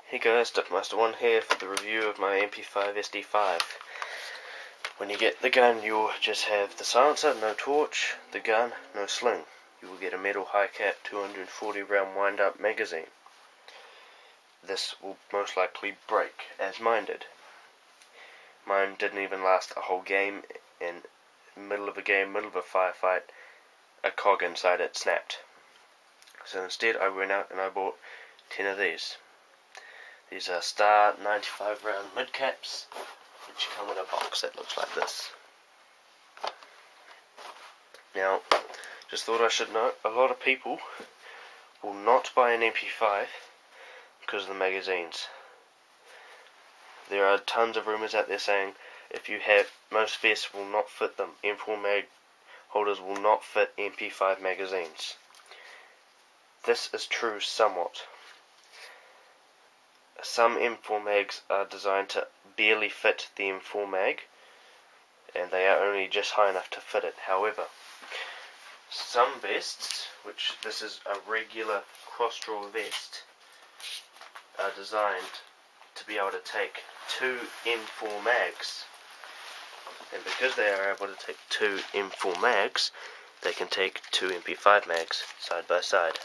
Hey guys, Duckmaster1 here for the review of my MP5SD5. When you get the gun, you'll just have the silencer, no torch, the gun, no sling. You will get a metal high cap 240 round wind up magazine. This will most likely break, as mine did. Mine didn't even last a whole game. In the middle of a game, middle of a firefight, a cog inside it snapped. So instead I went out and I bought 10 of these. These are Star 95 round mid caps, which come in a box that looks like this. Now, just thought I should note, a lot of people will not buy an MP5 because of the magazines. There are tons of rumours out there saying if you have, most vests will not fit them. M4 mag holders will not fit MP5 magazines. This is true somewhat. Some M4 mags are designed to barely fit the M4 mag, and they are only just high enough to fit it. However, some vests, which this is a regular cross-draw vest, are designed to be able to take two M4 mags. And because they are able to take two M4 mags, they can take two MP5 mags side by side.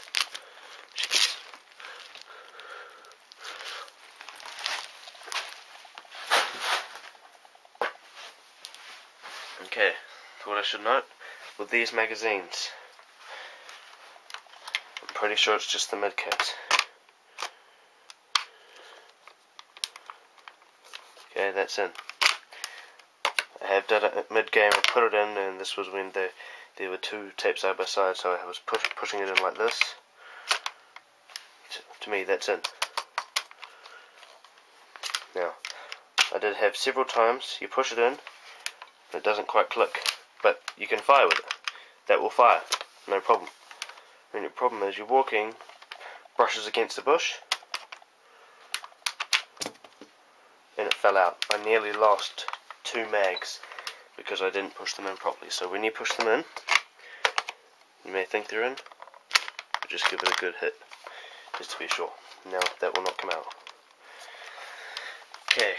Okay, thought I should note, with these magazines, I'm pretty sure it's just the mid caps. Okay, that's in. I have done it at mid game, I put it in, and this was when there were two tapes side by side, so I was pushing it in like this. To me, that's in. Now, I did have several times, you push it in, it doesn't quite click, but you can fire with it. That will fire, no problem. And the problem is you're walking, brushes against the bush, and it fell out. I nearly lost two mags because I didn't push them in properly. So when you push them in, you may think they're in, but just give it a good hit, just to be sure. Now that will not come out. Okay.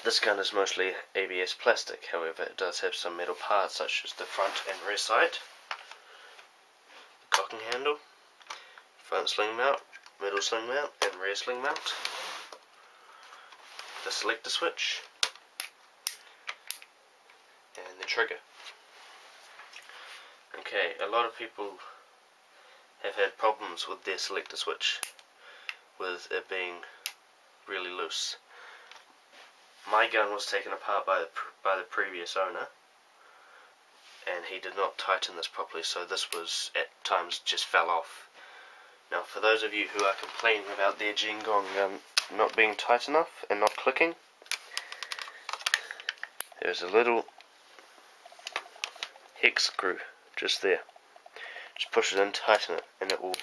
This gun is mostly ABS plastic, however it does have some metal parts such as the front and rear sight, the cocking handle, front sling mount, middle sling mount and rear sling mount, the selector switch, and the trigger. Okay, a lot of people have had problems with their selector switch, with it being really loose. My gun was taken apart by the previous owner, and he did not tighten this properly, so this was at times just fell off. Now, for those of you who are complaining about their Jingong gun not being tight enough and not clicking, there's a little hex screw just there. Just push it in, tighten it, and it will.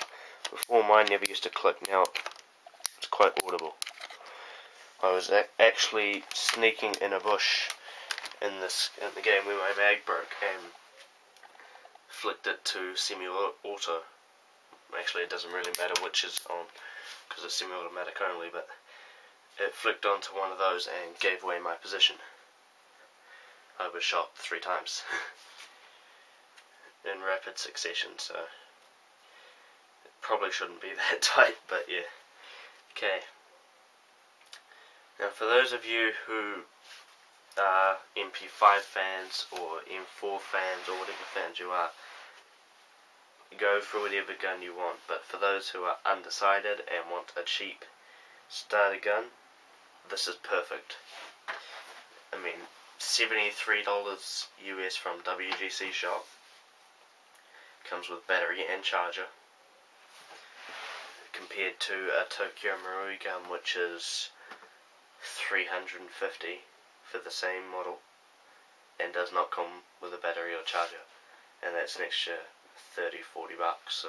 Before, mine never used to click. Now it's quite audible. I was actually sneaking in a bush in the game where my mag broke and flicked it to semi-auto. Actually, it doesn't really matter which is on because it's semi-automatic only, but it flicked onto one of those and gave away my position. I was shot 3 times in rapid succession, so it probably shouldn't be that tight, but yeah. Okay. Now, for those of you who are MP5 fans or M4 fans or whatever fans you are, go for whatever gun you want. But for those who are undecided and want a cheap starter gun, this is perfect. I mean, $73 US from WGC shop. Comes with battery and charger. Compared to a Tokyo Marui gun, which is $350 for the same model and does not come with a battery or charger, and that's an extra $30-40 bucks. So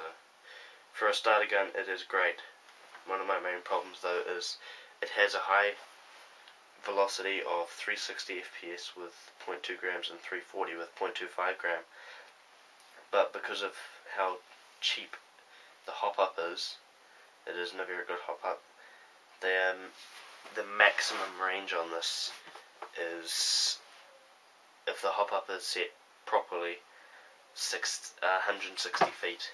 for a starter gun, it is great. One of my main problems though is it has a high velocity of 360 fps with 0.2 grams and 340 with 0.25 gram, but because of how cheap the hop up is, it isn't a very good hop up. the maximum range on this is, if the hop up is set properly, 160 feet.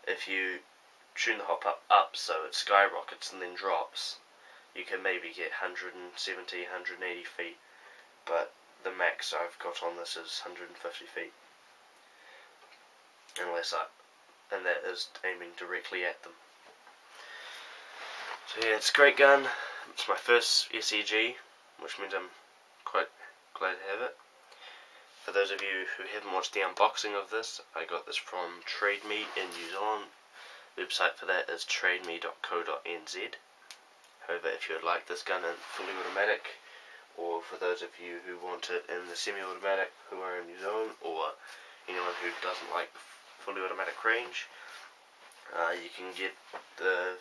If you tune the hop up so it skyrockets and then drops, you can maybe get 170, 180 feet, but the max I've got on this is 150 feet, and that is aiming directly at them. So yeah, it's a great gun. It's my first SEG, which means I'm quite glad to have it. For those of you who haven't watched the unboxing of this, I got this from Trade Me in New Zealand. The website for that is trademe.co.nz. However, if you would like this gun in fully automatic, or for those of you who want it in the semi-automatic who are in New Zealand, or anyone who doesn't like the fully automatic range, you can get the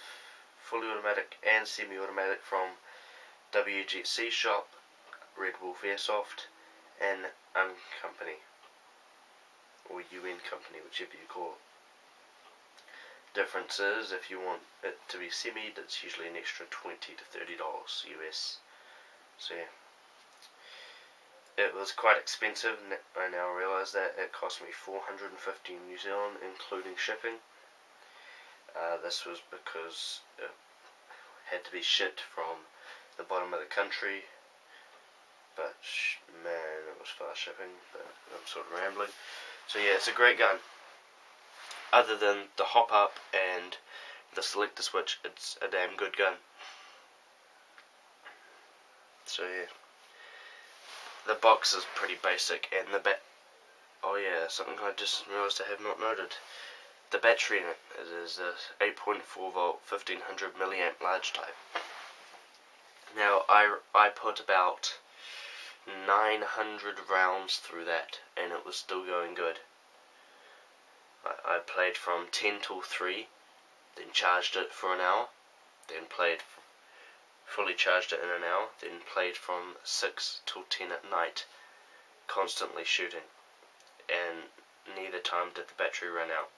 fully automatic and semi-automatic from WGC Shop, Red Wolf Airsoft, and Company, or UN Company, whichever you call it. Difference is, if you want it to be semi, it's usually an extra $20 to $30 US. So yeah, it was quite expensive. I now realise that it cost me $450 New Zealand, including shipping. This was because it had to be shipped from the bottom of the country, but man, it was fast shipping. But I'm sort of rambling. So yeah, it's a great gun. Other than the hop up and the selector switch, it's a damn good gun. So yeah, the box is pretty basic, and oh yeah, something I just realised I have not noted. The battery in it is a 8.4 volt 1500 milliamp large type. Now I put about 900 rounds through that, and it was still going good. I played from 10 till 3, then charged it for an hour, then fully charged it in an hour, then played from 6 till 10 at night, constantly shooting, and neither time did the battery run out.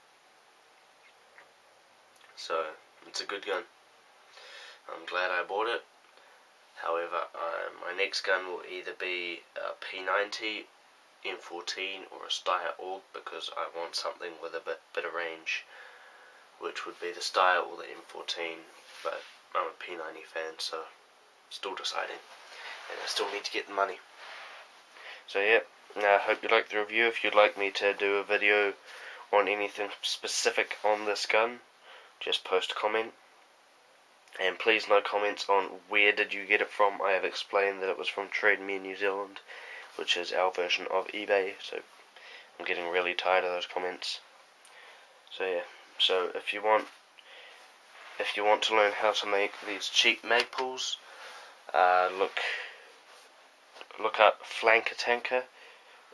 So it's a good gun. I'm glad I bought it. However, my next gun will either be a P90, M14, or a Steyr AUG, because I want something with a bit of range, which would be the Steyr or the M14, but I'm a P90 fan, so still deciding, and I still need to get the money. So yeah, I hope you liked the review. If you'd like me to do a video on anything specific on this gun, just post a comment. And please, no comments on where did you get it from. I have explained that it was from Trade Me in New Zealand, which is our version of eBay, so I'm getting really tired of those comments. So yeah, so if you want to learn how to make these cheap Magpuls, look up Flanker Tanker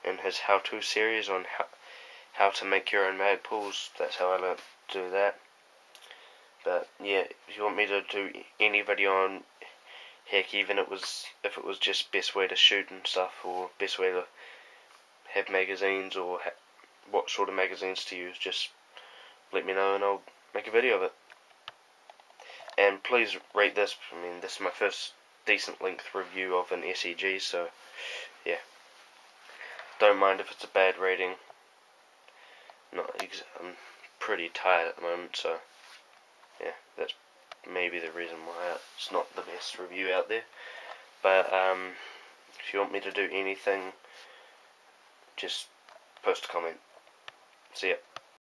in his how-to series on how to make your own Magpuls. That's how I learned to do that. But yeah, if you want me to do any video on, heck, even if it was just best way to shoot and stuff, or best way to have magazines, or what sort of magazines to use, just let me know and I'll make a video of it. And please rate this. I mean, this is my first decent length review of an SEG, so yeah, don't mind if it's a bad rating. I'm pretty tired at the moment, so yeah, that's maybe the reason why it's not the best review out there. But if you want me to do anything, just post a comment. See ya.